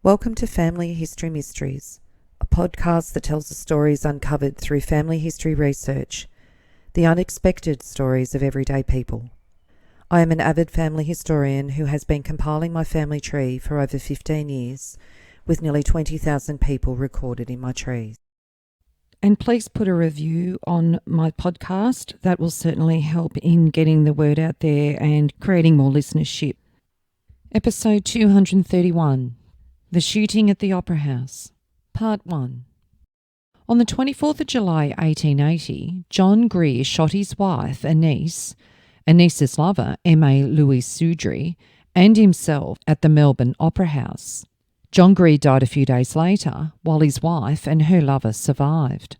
Welcome to Family History Mysteries, a podcast that tells the stories uncovered through family history research, the unexpected stories of everyday people. I am an avid family historian who has been compiling my family tree for over 15 years, with nearly 20,000 people recorded in my trees. And please put a review on my podcast. That will certainly help in getting the word out there and creating more listenership. Episode 231. The Shooting at the Opera House, Part 1. On the 24th of July 1880, John Greer shot his wife, Annice, Annice's lover, M.A. Louis Soudry, and himself at the Melbourne Opera House. John Greer died a few days later, while his wife and her lover survived.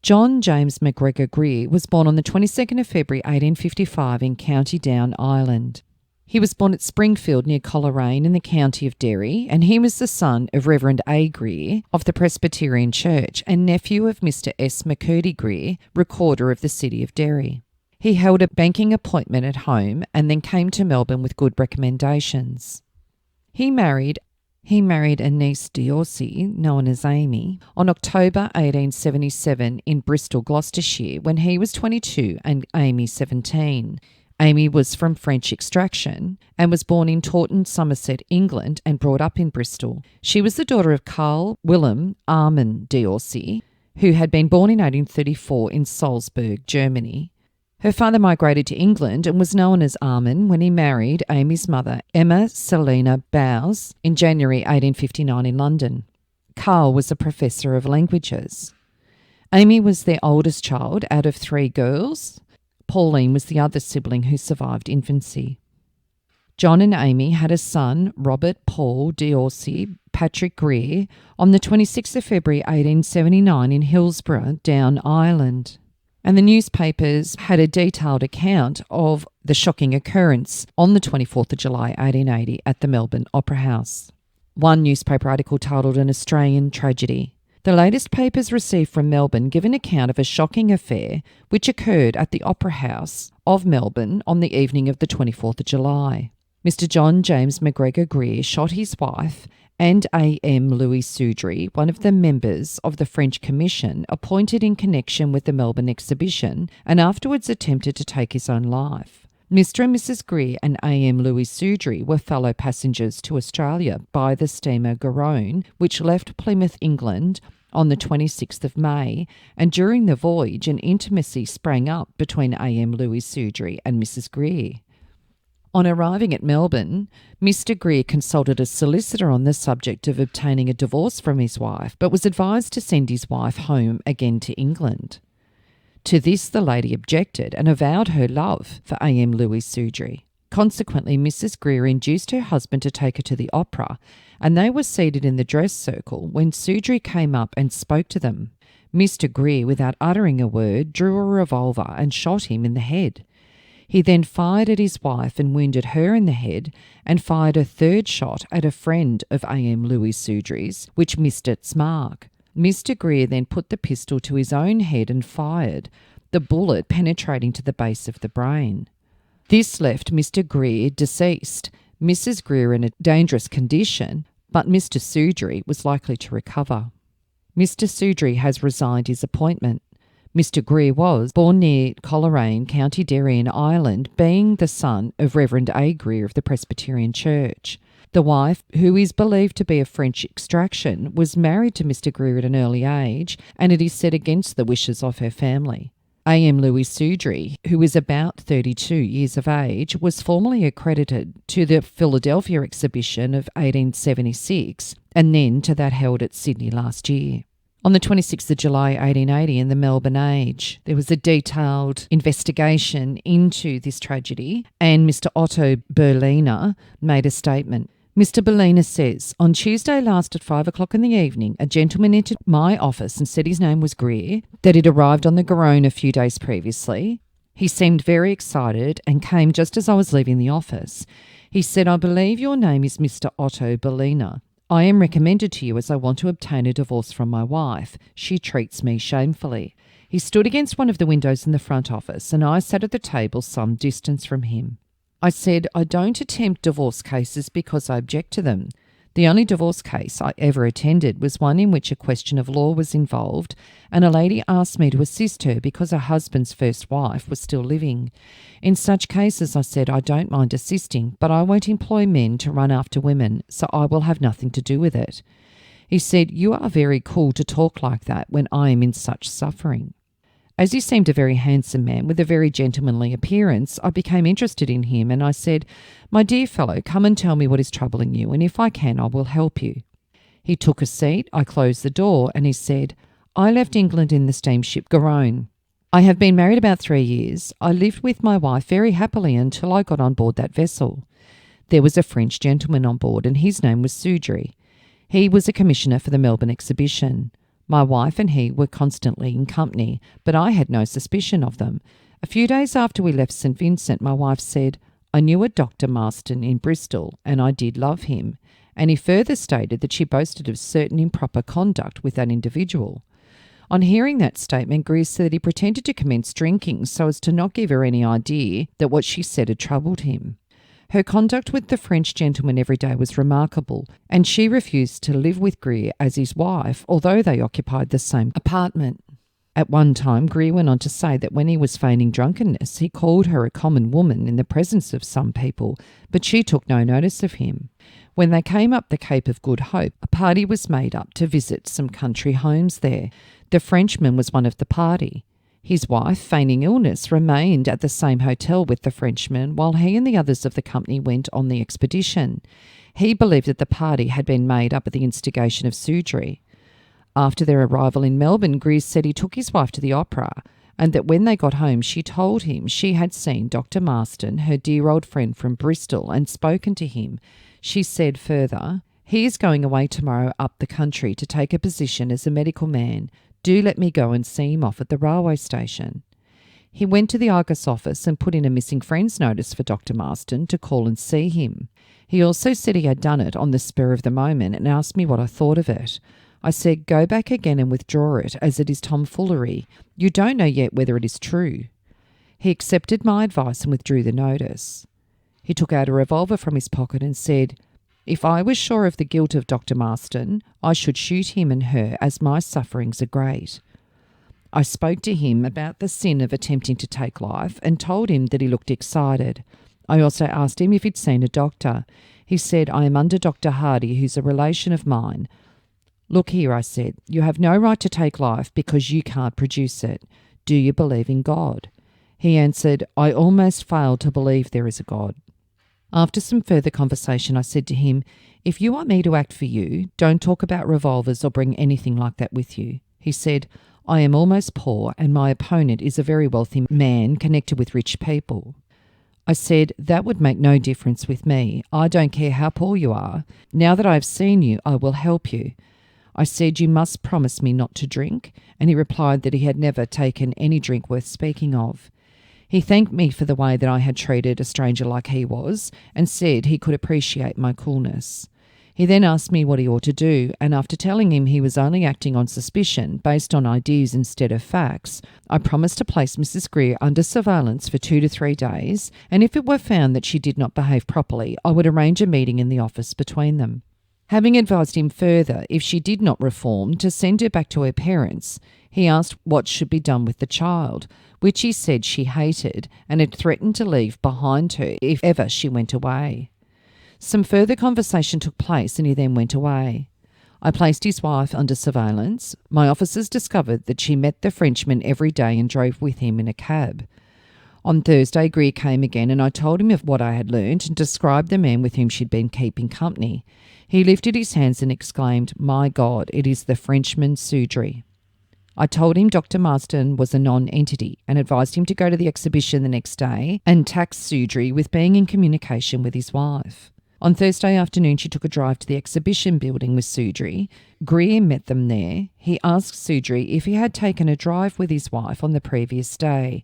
John James McGregor Greer was born on the 22nd of February 1855 in County Down, Ireland. He was born at Springfield near Coleraine in the county of Derry, and he was the son of Reverend A. Greer of the Presbyterian Church and nephew of Mr. S. McCurdy Greer, recorder of the city of Derry. He held a banking appointment at home and then came to Melbourne with good recommendations. He married Annice D'Orsay, known as Amy, on October 1877 in Bristol, Gloucestershire, when he was 22 and Amy 17. Amy was from French extraction and was born in Taunton, Somerset, England, and brought up in Bristol. She was the daughter of Carl Wilhelm Armand D'Orsay, who had been born in 1834 in Salzburg, Germany. Her father migrated to England and was known as Armand when he married Amy's mother, Emma Selina Bowes, in January 1859 in London. Carl was a professor of languages. Amy was their oldest child out of 3 girls. Pauline was the other sibling who survived infancy. John and Amy had a son, Robert Paul D'Orsay Patrick Greer, on the 26th of February 1879 in Hillsborough, Down, Ireland. And the newspapers had a detailed account of the shocking occurrence on the 24th of July 1880 at the Melbourne Opera House. One newspaper article titled An Australian Tragedy. The latest papers received from Melbourne give an account of a shocking affair which occurred at the Opera House of Melbourne on the evening of the 24th of July. Mr. John James McGregor Greer shot his wife and A.M. Louis Soudry, one of the members of the French Commission appointed in connection with the Melbourne exhibition, and afterwards attempted to take his own life. Mr. and Mrs. Greer and A.M. Louis Soudry were fellow passengers to Australia by the steamer Garonne, which left Plymouth, England, on the 26th of May, and during the voyage an intimacy sprang up between A.M. Louis Soudry and Mrs. Greer. On arriving at Melbourne, Mr. Greer consulted a solicitor on the subject of obtaining a divorce from his wife, but was advised to send his wife home again to England. To this the lady objected and avowed her love for A.M. Louis Soudry. Consequently, Mrs. Greer induced her husband to take her to the opera, and they were seated in the dress circle when Soudry came up and spoke to them. Mr. Greer, without uttering a word, drew a revolver and shot him in the head. He then fired at his wife and wounded her in the head, and fired a third shot at a friend of A.M. Louis Soudry's, which missed its mark. Mr. Greer then put the pistol to his own head and fired, the bullet penetrating to the base of the brain. This left Mr. Greer deceased, Mrs. Greer in a dangerous condition, but Mr. Soudry was likely to recover. Mr. Soudry has resigned his appointment. Mr. Greer was born near Coleraine, County Derry in Ireland, being the son of Reverend A. Greer of the Presbyterian Church. The wife, who is believed to be of French extraction, was married to Mr. Greer at an early age, and it is said against the wishes of her family. A.M. Louis Soudry, who is about 32 years of age, was formerly accredited to the Philadelphia exhibition of 1876 and then to that held at Sydney last year. On the 26th of July 1880 in the Melbourne Age, there was a detailed investigation into this tragedy, and Mr. Otto Berliner made a statement. Mr. Berliner says, on Tuesday last at 5 o'clock in the evening, a gentleman entered my office and said his name was Greer, that he'd arrived on the Garonne a few days previously. He seemed very excited and came just as I was leaving the office. He said, I believe your name is Mr. Otto Berliner. I am recommended to you as I want to obtain a divorce from my wife. She treats me shamefully. He stood against one of the windows in the front office, and I sat at the table some distance from him. I said, I don't attempt divorce cases because I object to them. The only divorce case I ever attended was one in which a question of law was involved, and a lady asked me to assist her because her husband's first wife was still living. In such cases, I said, I don't mind assisting, but I won't employ men to run after women, so I will have nothing to do with it. He said, you are very cool to talk like that when I am in such suffering. As he seemed a very handsome man with a very gentlemanly appearance, I became interested in him, and I said, my dear fellow, come and tell me what is troubling you, and if I can, I will help you. He took a seat, I closed the door, and he said, I left England in the steamship Garonne. I have been married about 3 years. I lived with my wife very happily until I got on board that vessel. There was a French gentleman on board, and his name was Soudry. He was a commissioner for the Melbourne exhibition. My wife and he were constantly in company, but I had no suspicion of them. A few days after we left St Vincent, my wife said, I knew a Dr. Marston in Bristol, and I did love him. And he further stated that she boasted of certain improper conduct with that individual. On hearing that statement, Greer said that he pretended to commence drinking so as to not give her any idea that what she said had troubled him. Her conduct with the French gentleman every day was remarkable, and she refused to live with Greer as his wife, although they occupied the same apartment. At one time, Greer went on to say that when he was feigning drunkenness, he called her a common woman in the presence of some people, but she took no notice of him. When they came up the Cape of Good Hope, a party was made up to visit some country homes there. The Frenchman was one of the party. His wife, feigning illness, remained at the same hotel with the Frenchman while he and the others of the company went on the expedition. He believed that the party had been made up at the instigation of Soudry. After their arrival in Melbourne, Greer said he took his wife to the opera, and that when they got home she told him she had seen Dr. Marston, her dear old friend from Bristol, and spoken to him. She said further, he is going away tomorrow up the country to take a position as a medical man. Do let me go and see him off at the railway station. He went to the Argus office and put in a missing friends notice for Dr. Marston to call and see him. He also said he had done it on the spur of the moment and asked me what I thought of it. I said, go back again and withdraw it, as it is tomfoolery. You don't know yet whether it is true. He accepted my advice and withdrew the notice. He took out a revolver from his pocket and said, if I was sure of the guilt of Dr. Marston, I should shoot him and her, as my sufferings are great. I spoke to him about the sin of attempting to take life and told him that he looked excited. I also asked him if he'd seen a doctor. He said, I am under Dr. Hardy, who's a relation of mine. Look here, I said, you have no right to take life because you can't produce it. Do you believe in God? He answered, I almost fail to believe there is a God. After some further conversation, I said to him, if you want me to act for you, don't talk about revolvers or bring anything like that with you. He said, I am almost poor and my opponent is a very wealthy man connected with rich people. I said, that would make no difference with me. I don't care how poor you are. Now that I have seen you, I will help you. I said, you must promise me not to drink, and he replied that he had never taken any drink worth speaking of. He thanked me for the way that I had treated a stranger like he was, and said he could appreciate my coolness. He then asked me what he ought to do, and after telling him he was only acting on suspicion, based on ideas instead of facts, I promised to place Mrs. Greer under surveillance for 2 to 3 days, and if it were found that she did not behave properly, I would arrange a meeting in the office between them. Having advised him further, if she did not reform, to send her back to her parents, he asked what should be done with the child, which he said she hated and had threatened to leave behind her if ever she went away. Some further conversation took place and he then went away. I placed his wife under surveillance. My officers discovered that she met the Frenchman every day and drove with him in a cab. On Thursday, Greer came again and I told him of what I had learnt and described the man with whom she'd been keeping company. He lifted his hands and exclaimed, my God, it is the Frenchman Soudry. I told him Dr. Marston was a non-entity and advised him to go to the exhibition the next day and tax Soudry with being in communication with his wife. On Thursday afternoon, she took a drive to the exhibition building with Soudry. Greer met them there. He asked Soudry if he had taken a drive with his wife on the previous day.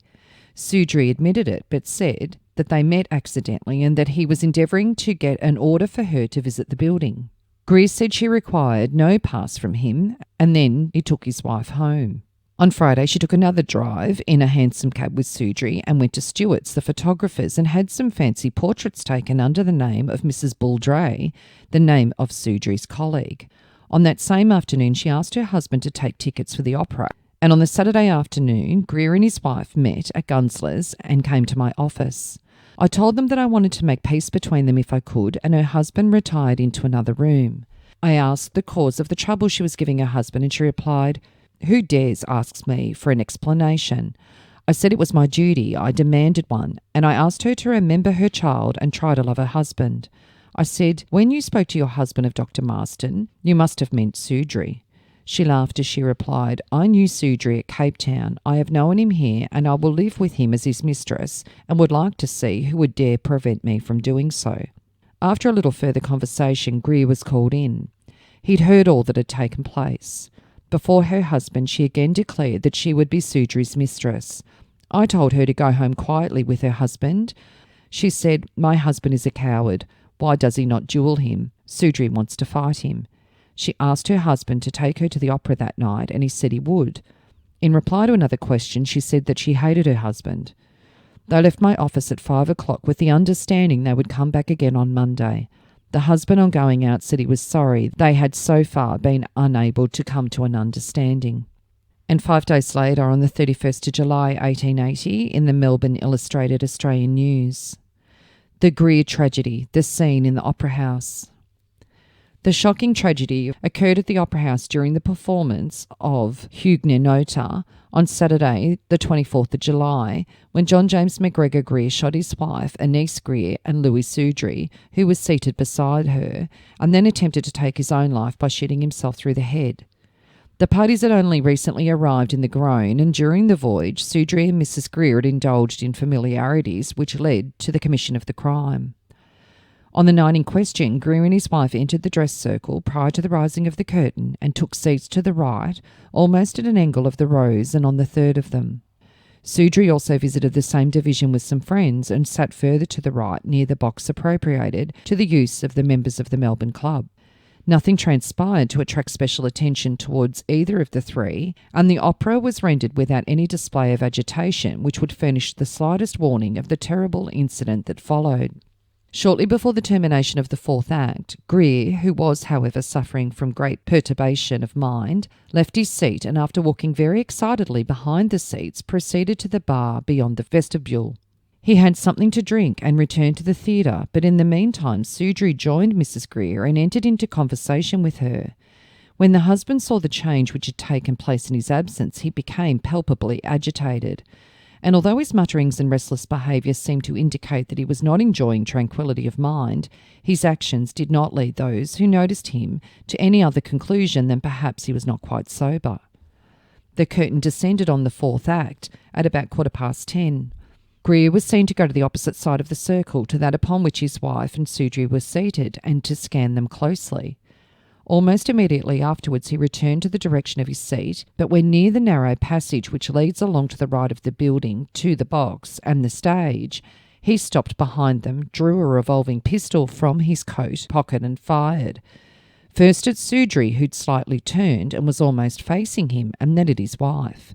Soudry admitted it, but said that they met accidentally and that he was endeavouring to get an order for her to visit the building. Greer said she required no pass from him, and then he took his wife home. On Friday, she took another drive in a hansom cab with Soudry and went to Stewart's, the photographers, and had some fancy portraits taken under the name of Mrs. Bouldray, the name of Soudry's colleague. On that same afternoon, she asked her husband to take tickets for the opera. And on the Saturday afternoon, Greer and his wife met at Gunsler's and came to my office. I told them that I wanted to make peace between them if I could, and her husband retired into another room. I asked the cause of the trouble she was giving her husband, and she replied, "Who dares asks me for an explanation?" I said it was my duty, I demanded one, and I asked her to remember her child and try to love her husband. I said, "When you spoke to your husband of Dr. Marston, you must have meant Soudry." She laughed as she replied, "I knew Soudry at Cape Town. I have known him here, and I will live with him as his mistress, and would like to see who would dare prevent me from doing so." After a little further conversation, Greer was called in. He'd heard all that had taken place. Before her husband, she again declared that she would be Soudry's mistress. I told her to go home quietly with her husband. She said, "My husband is a coward. Why does he not duel him? Soudry wants to fight him." She asked her husband to take her to the opera that night, and he said he would. In reply to another question, she said that she hated her husband. They left my office at 5 o'clock with the understanding they would come back again on Monday. The husband, on going out, said he was sorry they had so far been unable to come to an understanding. And 5 days later, on the 31st of July 1880, in the Melbourne Illustrated Australian News, the Greer tragedy, the scene in the Opera House. The shocking tragedy occurred at the Opera House during the performance of Huguenot on Saturday, the 24th of July, when John James McGregor Greer shot his wife, Annice Greer, and Louis Soudry, who was seated beside her, and then attempted to take his own life by shooting himself through the head. The parties had only recently arrived in the Groan, and during the voyage, Soudry and Mrs. Greer had indulged in familiarities which led to the commission of the crime. On the night in question, Greer and his wife entered the dress circle prior to the rising of the curtain and took seats to the right, almost at an angle of the rows, and on the third of them. Soudry also visited the same division with some friends and sat further to the right near the box appropriated to the use of the members of the Melbourne Club. Nothing transpired to attract special attention towards either of the three, and the opera was rendered without any display of agitation which would furnish the slightest warning of the terrible incident that followed. Shortly before the termination of the fourth act, Greer, who was, however, suffering from great perturbation of mind, left his seat and, after walking very excitedly behind the seats, proceeded to the bar beyond the vestibule. He had something to drink and returned to the theatre, but in the meantime Soudry joined Mrs. Greer and entered into conversation with her. When the husband saw the change which had taken place in his absence, he became palpably agitated. And although his mutterings and restless behaviour seemed to indicate that he was not enjoying tranquillity of mind, his actions did not lead those who noticed him to any other conclusion than perhaps he was not quite sober. The curtain descended on the fourth act at about 10:15. Greer was seen to go to the opposite side of the circle to that upon which his wife and Soudry were seated, and to scan them closely. Almost immediately afterwards he returned to the direction of his seat, but when near the narrow passage which leads along to the right of the building to the box and the stage, he stopped behind them, drew a revolving pistol from his coat pocket and fired. First at Soudry, who'd slightly turned and was almost facing him, and then at his wife.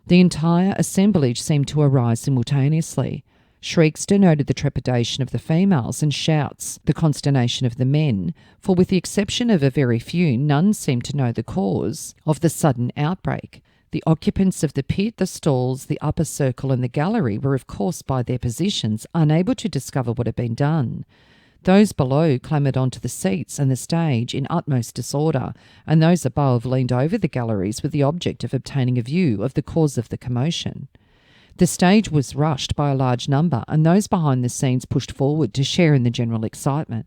The entire assemblage seemed to arise simultaneously. Shrieks denoted the trepidation of the females, and shouts the consternation of the men, for with the exception of a very few, none seemed to know the cause of the sudden outbreak. The occupants of the pit, the stalls, the upper circle and the gallery were, of course, by their positions, unable to discover what had been done. Those below clambered onto the seats and the stage in utmost disorder, and those above leaned over the galleries with the object of obtaining a view of the cause of the commotion. The stage was rushed by a large number, and those behind the scenes pushed forward to share in the general excitement.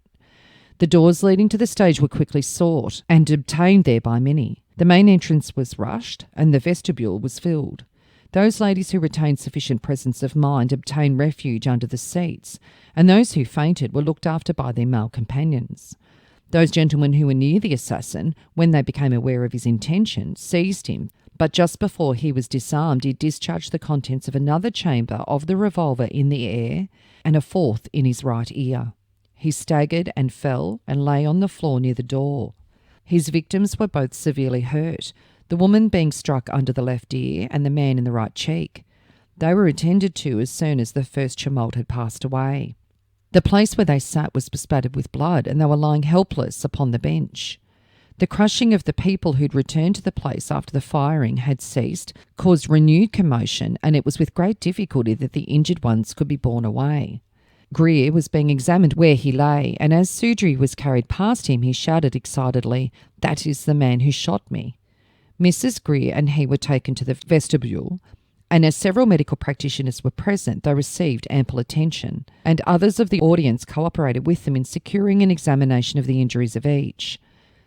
The doors leading to the stage were quickly sought and obtained there by many. The main entrance was rushed, and the vestibule was filled. Those ladies who retained sufficient presence of mind obtained refuge under the seats, and those who fainted were looked after by their male companions. Those gentlemen who were near the assassin, when they became aware of his intention, seized him, but just before he was disarmed, he discharged the contents of another chamber of the revolver in the air, and a fourth in his right ear. He staggered and fell and lay on the floor near the door. His victims were both severely hurt. the woman being struck under the left ear and the man in the right cheek. They were attended to as soon as the first tumult had passed away. The place where they sat was bespattered with blood, and they were lying helpless upon the bench. The crushing of the people who'd returned to the place after the firing had ceased caused renewed commotion, and it was with great difficulty that the injured ones could be borne away. Greer was being examined where he lay, and as Soudry was carried past him, he shouted excitedly, "That is the man who shot me." Mrs. Greer and he were taken to the vestibule, and as several medical practitioners were present, they received ample attention, and others of the audience cooperated with them in securing an examination of the injuries of each.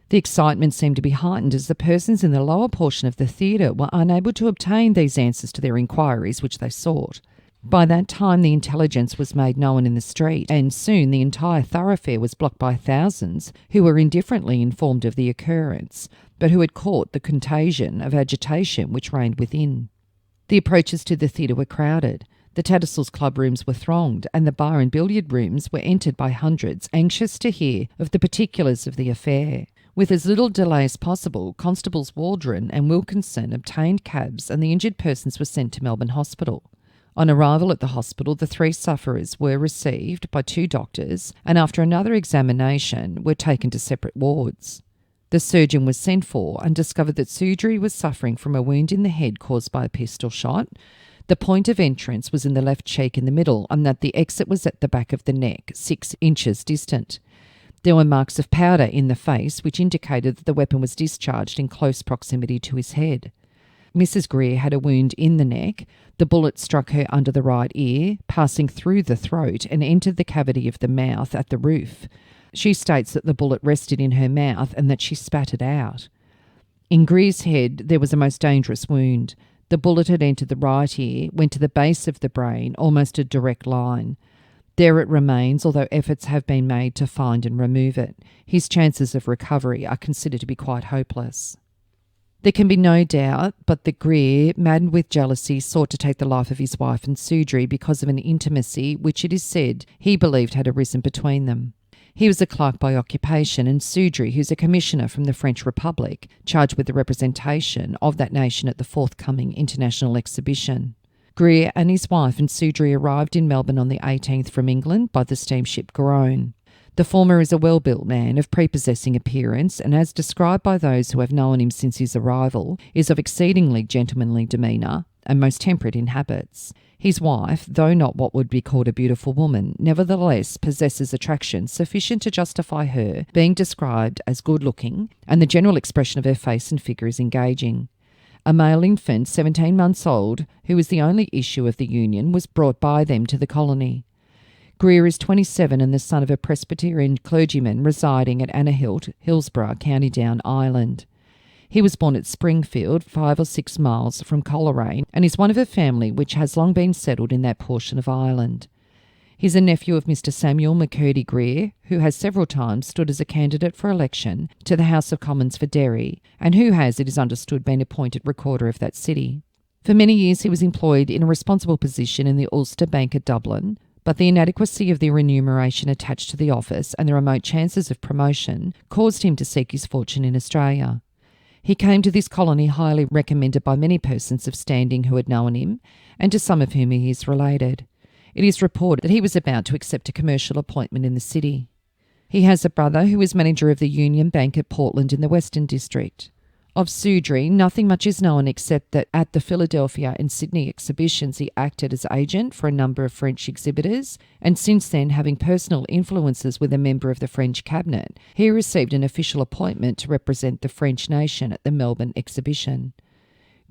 The excitement seemed to be heightened as the persons in the lower portion of the theatre were unable to obtain these answers to their inquiries which they sought. By that time the intelligence was made known in the street, and soon the entire thoroughfare was blocked by thousands who were indifferently informed of the occurrence, but who had caught the contagion of agitation which reigned within. The approaches to the theatre were crowded. The Tattersalls club rooms were thronged, and the bar and billiard rooms were entered by hundreds, anxious to hear of the particulars of the affair. With as little delay as possible, Constables Waldron and Wilkinson obtained cabs, and the injured persons were sent to Melbourne Hospital. On arrival at the hospital, the three sufferers were received by two doctors, and after another examination were taken to separate wards. The surgeon was sent for and discovered that Soudry was suffering from a wound in the head caused by a pistol shot. The point of entrance was in the left cheek in the middle, and that the exit was at the back of the neck, 6 inches distant. There were marks of powder in the face, which indicated that the weapon was discharged in close proximity to his head. Mrs. Greer had a wound in the neck. The bullet struck her under the right ear, passing through the throat and entered the cavity of the mouth at the roof. She states that the bullet rested in her mouth and that she spat it out. In Greer's head there was a most dangerous wound. The bullet had entered the right ear, went to the base of the brain, almost a direct line. There it remains, although efforts have been made to find and remove it. His chances of recovery are considered to be quite hopeless. There can be no doubt but that Greer, maddened with jealousy, sought to take the life of his wife and Soudry because of an intimacy which it is said he believed had arisen between them. He was a clerk by occupation, and Soudry, who's a commissioner from the French Republic, charged with the representation of that nation at the forthcoming international exhibition. Greer and his wife and Soudry arrived in Melbourne on the 18th from England by the steamship Garonne. The former is a well-built man of prepossessing appearance, and as described by those who have known him since his arrival, is of exceedingly gentlemanly demeanour and most temperate in habits. His wife, though not what would be called a beautiful woman, nevertheless possesses attraction sufficient to justify her being described as good-looking, and the general expression of her face and figure is engaging. A male infant, 17 months old, who was the only issue of the union, was brought by them to the colony. Greer is 27 and the son of a Presbyterian clergyman residing at Annahilt, Hillsborough, County Down, Ireland. He was born at Springfield, 5 or 6 miles from Coleraine, and is one of a family which has long been settled in that portion of Ireland. He is a nephew of Mr. Samuel McCurdy Greer, who has several times stood as a candidate for election to the House of Commons for Derry, and who has, it is understood, been appointed recorder of that city. For many years he was employed in a responsible position in the Ulster Bank at Dublin, but the inadequacy of the remuneration attached to the office and the remote chances of promotion caused him to seek his fortune in Australia. He came to this colony highly recommended by many persons of standing who had known him, and to some of whom he is related. It is reported that he was about to accept a commercial appointment in the city. He has a brother who is manager of the Union Bank at Portland in the Western District. Of Soudry, nothing much is known except that at the Philadelphia and Sydney exhibitions he acted as agent for a number of French exhibitors, and since then, having personal influences with a member of the French cabinet, he received an official appointment to represent the French nation at the Melbourne exhibition.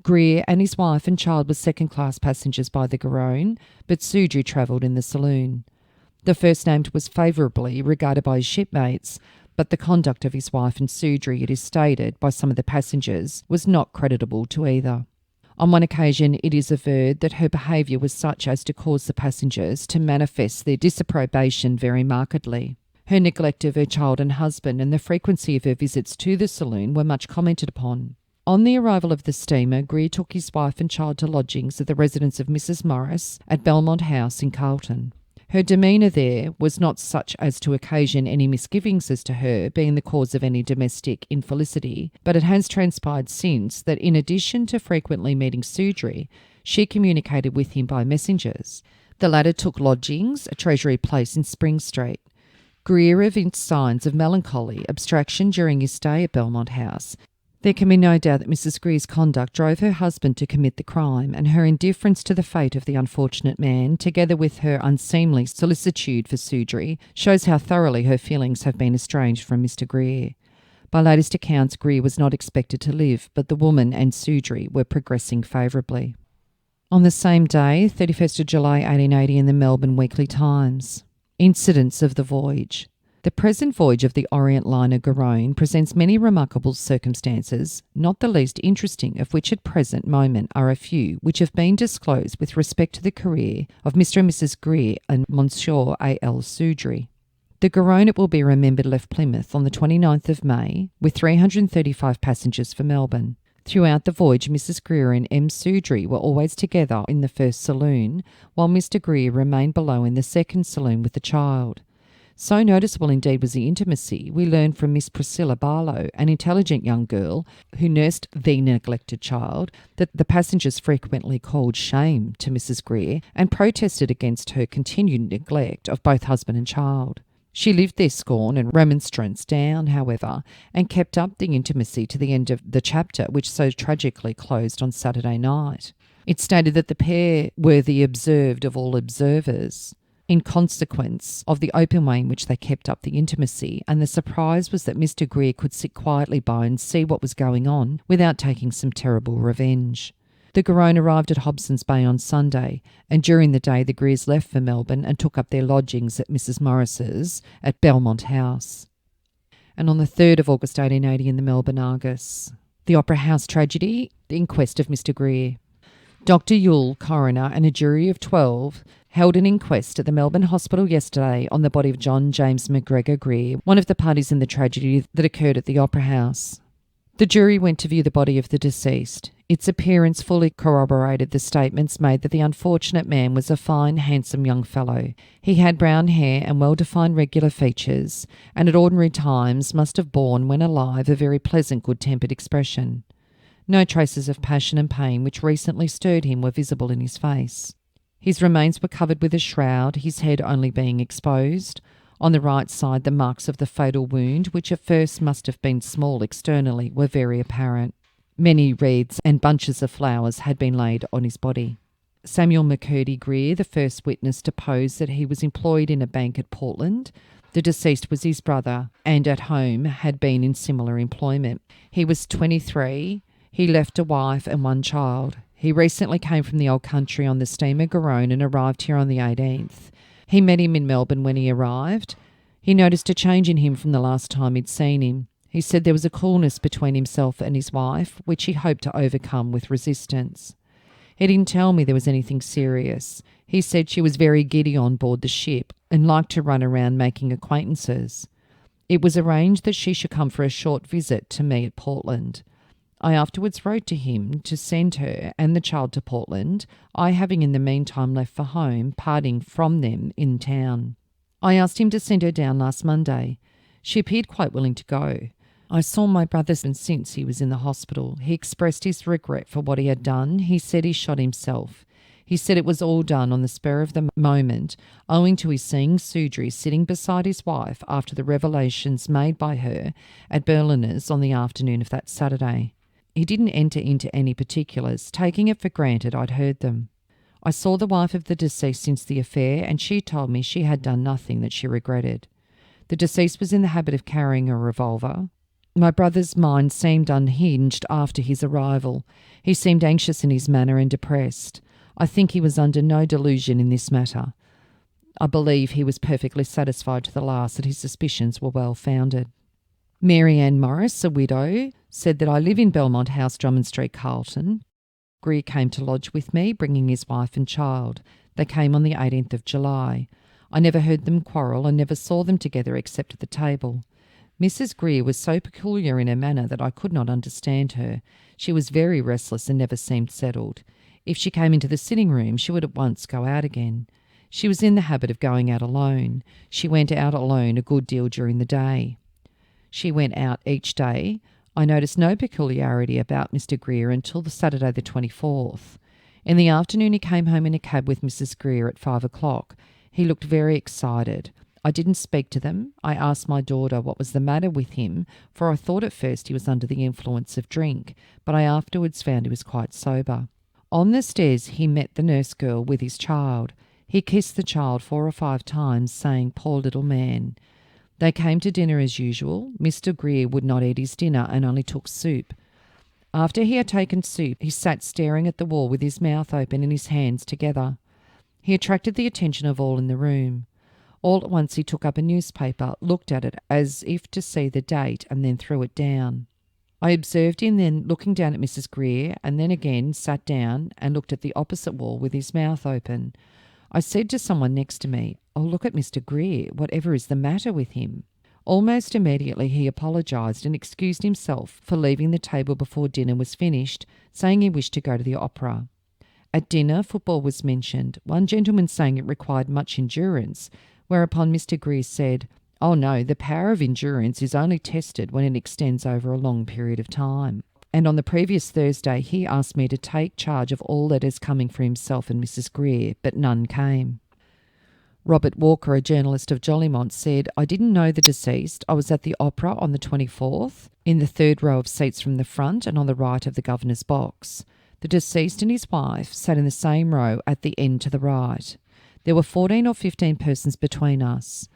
Greer and his wife and child were second-class passengers by the Garonne, but Soudry travelled in the saloon. The first named was favourably regarded by his shipmates, but the conduct of his wife and Soudry, it is stated by some of the passengers, was not creditable to either. On one occasion it is averred that her behaviour was such as to cause the passengers to manifest their disapprobation very markedly. Her neglect of her child and husband and the frequency of her visits to the saloon were much commented upon. On the arrival of the steamer, Greer took his wife and child to lodgings at the residence of Mrs. Morris at Belmont House in Carlton. Her demeanour there was not such as to occasion any misgivings as to her being the cause of any domestic infelicity, but it has transpired since that in addition to frequently meeting Soudry, she communicated with him by messengers. The latter took lodgings at Treasury Place in Spring Street. Greer evinced signs of melancholy abstraction during his stay at Belmont House. There can be no doubt that Mrs. Greer's conduct drove her husband to commit the crime, and her indifference to the fate of the unfortunate man, together with her unseemly solicitude for Soudry, shows how thoroughly her feelings have been estranged from Mr. Greer. By latest accounts, Greer was not expected to live, but the woman and Soudry were progressing favourably. On the same day, 31st of July 1880, in the Melbourne Weekly Times. Incidents of the voyage. The present voyage of the Orient liner Garonne presents many remarkable circumstances, not the least interesting of which at present moment are a few which have been disclosed with respect to the career of Mr. and Mrs. Greer and Monsieur A.L. Soudry. The Garonne, it will be remembered, left Plymouth on the 29th of May with 335 passengers for Melbourne. Throughout the voyage, Mrs. Greer and M. Soudry were always together in the first saloon, while Mr. Greer remained below in the second saloon with the child. So noticeable indeed was the intimacy, we learned from Miss Priscilla Barlow, an intelligent young girl who nursed the neglected child, that the passengers frequently called shame to Mrs. Greer and protested against her continued neglect of both husband and child. She lived their scorn and remonstrance down, however, and kept up the intimacy to the end of the chapter, which so tragically closed on Saturday night. It stated that the pair were the observed of all observers, in consequence of the open way in which they kept up the intimacy, and the surprise was that Mr. Greer could sit quietly by and see what was going on without taking some terrible revenge. The Garonne arrived at Hobson's Bay on Sunday, and during the day the Greers left for Melbourne and took up their lodgings at Mrs. Morris's at Belmont House. And on the 3rd of August 1880 in the Melbourne Argus, the Opera House tragedy, the inquest of Mr. Greer. Dr. Yule, coroner, and a jury of 12 held an inquest at the Melbourne Hospital yesterday on the body of John James McGregor Greer, one of the parties in the tragedy that occurred at the Opera House. The jury went to view the body of the deceased. Its appearance fully corroborated the statements made that the unfortunate man was a fine, handsome young fellow. He had brown hair and well-defined regular features, and at ordinary times must have borne, when alive, a very pleasant, good-tempered expression. No traces of passion and pain which recently stirred him were visible in his face. His remains were covered with a shroud, his head only being exposed. On the right side, the marks of the fatal wound, which at first must have been small externally, were very apparent. Many wreaths and bunches of flowers had been laid on his body. Samuel McCurdy Greer, the first witness, deposed that he was employed in a bank at Portland. The deceased was his brother, and at home had been in similar employment. He was 23. He left a wife and one child. He recently came from the old country on the steamer Garonne and arrived here on the 18th. He met him in Melbourne when he arrived. He noticed a change in him from the last time he'd seen him. He said there was a coolness between himself and his wife, which he hoped to overcome with resistance. He didn't tell me there was anything serious. He said she was very giddy on board the ship and liked to run around making acquaintances. It was arranged that she should come for a short visit to me at Portland. I afterwards wrote to him to send her and the child to Portland, I having in the meantime left for home, parting from them in town. I asked him to send her down last Monday. She appeared quite willing to go. I saw my brother since he was in the hospital. He expressed his regret for what he had done. He said he shot himself. He said it was all done on the spur of the moment, owing to his seeing Soudry sitting beside his wife after the revelations made by her at Berliner's on the afternoon of that Saturday. He didn't enter into any particulars, taking it for granted I'd heard them. I saw the wife of the deceased since the affair, and she told me she had done nothing that she regretted. The deceased was in the habit of carrying a revolver. My brother's mind seemed unhinged after his arrival. He seemed anxious in his manner and depressed. I think he was under no delusion in this matter. I believe he was perfectly satisfied to the last that his suspicions were well founded. Mary Ann Morris, a widow, said that I live in Belmont House, Drummond Street, Carlton. Greer came to lodge with me, bringing his wife and child. They came on the 18th of July. I never heard them quarrel and never saw them together except at the table. Mrs. Greer was so peculiar in her manner that I could not understand her. She was very restless and never seemed settled. If she came into the sitting room, she would at once go out again. She was in the habit of going out alone. She went out alone a good deal during the day. She went out each day. I noticed no peculiarity about Mr. Greer until the Saturday the 24th. In the afternoon he came home in a cab with Mrs. Greer at 5 o'clock. He looked very excited. I didn't speak to them. I asked my daughter what was the matter with him, for I thought at first he was under the influence of drink, but I afterwards found he was quite sober. On the stairs he met the nurse girl with his child. He kissed the child 4 or 5 times, saying, "Poor little man." They came to dinner as usual. Mr. Greer would not eat his dinner and only took soup. After he had taken soup, he sat staring at the wall with his mouth open and his hands together. He attracted the attention of all in the room. All at once he took up a newspaper, looked at it as if to see the date, and then threw it down. I observed him then looking down at Mrs. Greer, and then again sat down and looked at the opposite wall with his mouth open. I said to someone next to me, "Oh, look at Mr. Greer, whatever is the matter with him?" Almost immediately he apologised and excused himself for leaving the table before dinner was finished, saying he wished to go to the opera. At dinner, football was mentioned, one gentleman saying it required much endurance, whereupon Mr. Greer said, "Oh no, the power of endurance is only tested when it extends over a long period of time." And on the previous Thursday he asked me to take charge of all letters coming for himself and Mrs. Greer, but none came. Robert Walker, a journalist of Jolimont, said, "I didn't know the deceased. I was at the opera on the 24th, in the 3rd row of seats from the front and on the right of the governor's box. The deceased and his wife sat in the same row at the end to the right. There were 14 or 15 persons between us.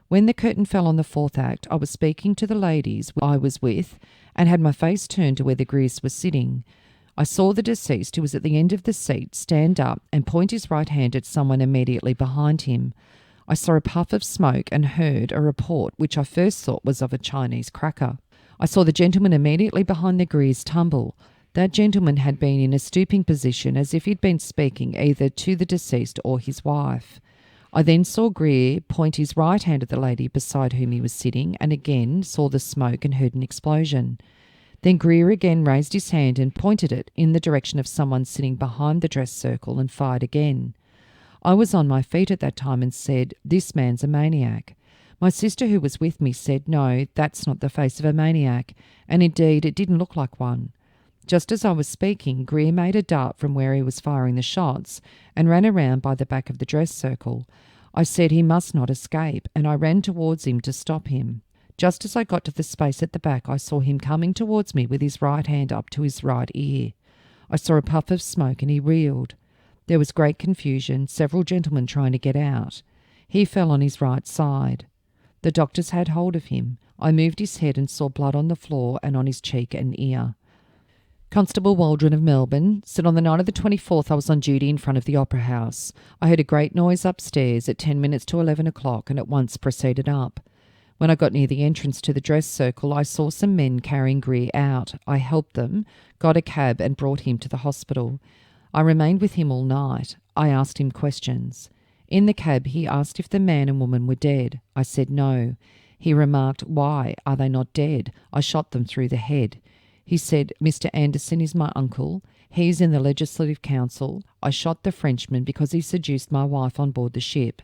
When the curtain fell on the 4th act, I was speaking to the ladies I was with and had my face turned to where the Greers were sitting. I saw the deceased, who was at the end of the seat, stand up and point his right hand at someone immediately behind him. I saw a puff of smoke and heard a report which I first thought was of a Chinese cracker. I saw the gentleman immediately behind the Greers tumble. That gentleman had been in a stooping position as if he'd been speaking either to the deceased or his wife. I then saw Greer point his right hand at the lady beside whom he was sitting and again saw the smoke and heard an explosion. Then Greer again raised his hand and pointed it in the direction of someone sitting behind the dress circle and fired again. I was on my feet at that time and said, 'This man's a maniac.' My sister, who was with me, said, 'No, that's not the face of a maniac,' and indeed it didn't look like one. Just as I was speaking, Greer made a dart from where he was firing the shots and ran around by the back of the dress circle. I said he must not escape, and I ran towards him to stop him. Just as I got to the space at the back, I saw him coming towards me with his right hand up to his right ear. I saw a puff of smoke and he reeled. There was great confusion, several gentlemen trying to get out. He fell on his right side. The doctors had hold of him. I moved his head and saw blood on the floor and on his cheek and ear." Constable Waldron of Melbourne said, "On the night of the 24th I was on duty in front of the Opera House. I heard a great noise upstairs at 10 minutes to 11 o'clock and at once proceeded up. When I got near the entrance to the dress circle, I saw some men carrying Greer out. I helped them, got a cab and brought him to the hospital. I remained with him all night. I asked him questions. In the cab he asked if the man and woman were dead. I said no. He remarked, 'Why are they not dead? I shot them through the head.' He said, 'Mr. Anderson is my uncle. He's in the Legislative Council. I shot the Frenchman because he seduced my wife on board the ship.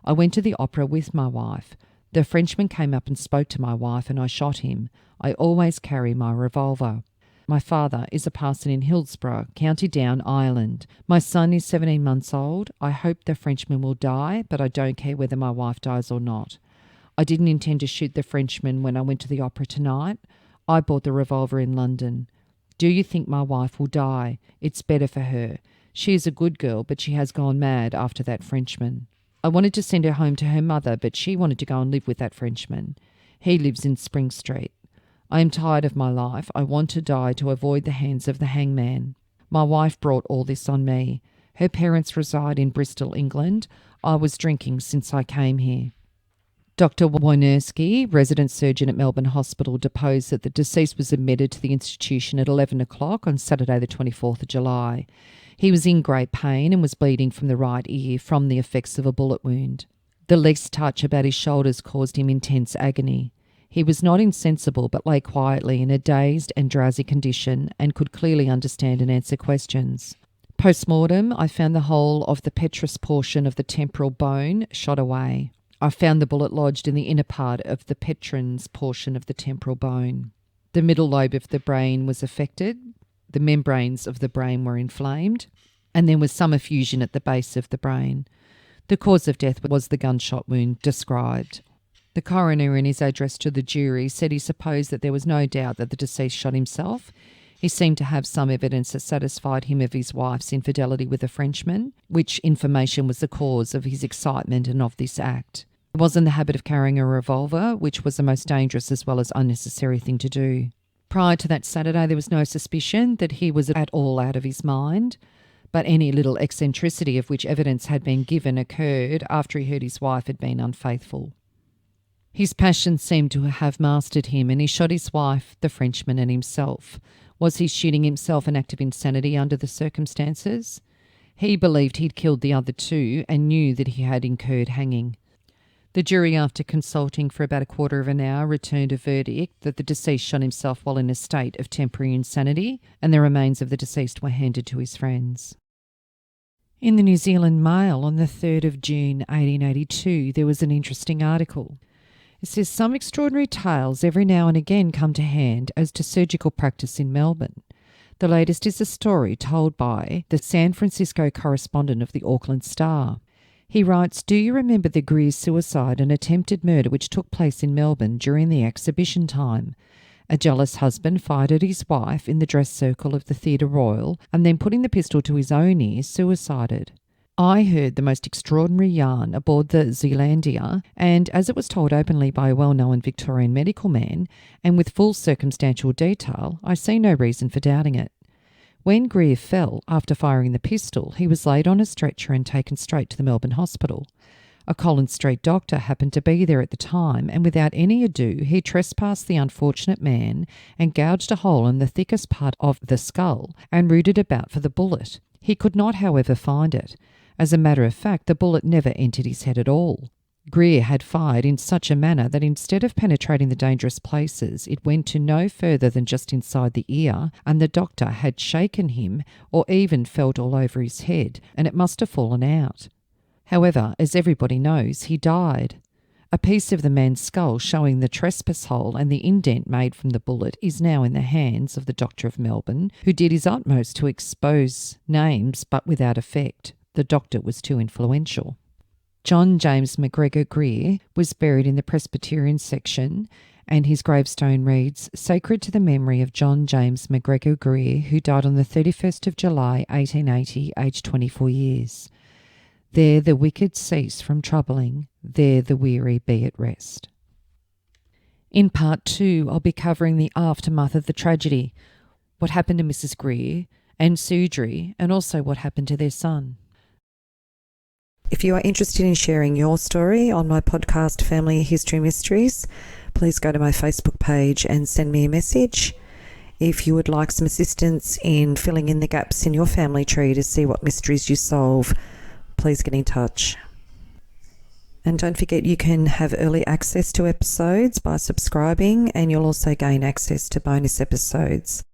I went to the opera with my wife. The Frenchman came up and spoke to my wife and I shot him. I always carry my revolver. My father is a parson in Hillsborough, County Down, Ireland. My son is 17 months old. I hope the Frenchman will die, but I don't care whether my wife dies or not. I didn't intend to shoot the Frenchman when I went to the opera tonight. I bought the revolver in London. Do you think my wife will die? It's better for her. She is a good girl, but she has gone mad after that Frenchman. I wanted to send her home to her mother, but she wanted to go and live with that Frenchman. He lives in Spring Street. I am tired of my life. I want to die to avoid the hands of the hangman. My wife brought all this on me. Her parents reside in Bristol, England. I was drinking since I came here." Dr. Wynerski, resident surgeon at Melbourne Hospital, deposed that the deceased was admitted to the institution at 11 o'clock on Saturday the 24th of July. He was in great pain and was bleeding from the right ear from the effects of a bullet wound. The least touch about his shoulders caused him intense agony. He was not insensible but lay quietly in a dazed and drowsy condition and could clearly understand and answer questions. Post-mortem, I found the whole of the petrous portion of the temporal bone shot away. I found the bullet lodged in the inner part of the petrans portion of the temporal bone. The middle lobe of the brain was affected. The membranes of the brain were inflamed, and there was some effusion at the base of the brain. The cause of death was the gunshot wound described. The coroner, in his address to the jury, said he supposed that there was no doubt that the deceased shot himself. He seemed to have some evidence that satisfied him of his wife's infidelity with a Frenchman, which information was the cause of his excitement and of this act. He was in the habit of carrying a revolver, which was the most dangerous as well as unnecessary thing to do. Prior to that Saturday, there was no suspicion that he was at all out of his mind, but any little eccentricity of which evidence had been given occurred after he heard his wife had been unfaithful. His passion seemed to have mastered him, and he shot his wife, the Frenchman, and himself. Was he shooting himself an act of insanity under the circumstances? He believed he'd killed the other two and knew that he had incurred hanging. The jury, after consulting for about a quarter of an hour, returned a verdict that the deceased shot himself while in a state of temporary insanity, and the remains of the deceased were handed to his friends. In the New Zealand Mail on the 3rd of June 1882, there was an interesting article. It says, some extraordinary tales every now and again come to hand as to surgical practice in Melbourne. The latest is a story told by the San Francisco correspondent of the Auckland Star. He writes, do you remember the Greer suicide and attempted murder which took place in Melbourne during the exhibition time? A jealous husband fired at his wife in the dress circle of the Theatre Royal and then putting the pistol to his own ear, suicided. I heard the most extraordinary yarn aboard the Zealandia, and as it was told openly by a well-known Victorian medical man, and with full circumstantial detail, I see no reason for doubting it. When Greer fell after firing the pistol, he was laid on a stretcher and taken straight to the Melbourne Hospital. A Collins Street doctor happened to be there at the time, and without any ado, he trespassed the unfortunate man and gouged a hole in the thickest part of the skull and rooted about for the bullet. He could not, however, find it. As a matter of fact, the bullet never entered his head at all. Greer had fired in such a manner that instead of penetrating the dangerous places, it went to no further than just inside the ear, and the doctor had shaken him or even felt all over his head, and it must have fallen out. However, as everybody knows, he died. A piece of the man's skull showing the trespass hole and the indent made from the bullet is now in the hands of the Doctor of Melbourne, who did his utmost to expose names but without effect. The doctor was too influential. John James McGregor Greer was buried in the Presbyterian section, and his gravestone reads, Sacred to the memory of John James McGregor Greer, who died on the 31st of July 1880, aged 24 years. There the wicked cease from troubling, there the weary be at rest. In part 2, I'll be covering the aftermath of the tragedy, what happened to Mrs. Greer and Soudry, and also what happened to their son. If you are interested in sharing your story on my podcast Family History Mysteries, please go to my Facebook page and send me a message. If you would like some assistance in filling in the gaps in your family tree to see what mysteries you solve, please get in touch. And don't forget, you can have early access to episodes by subscribing, and you'll also gain access to bonus episodes.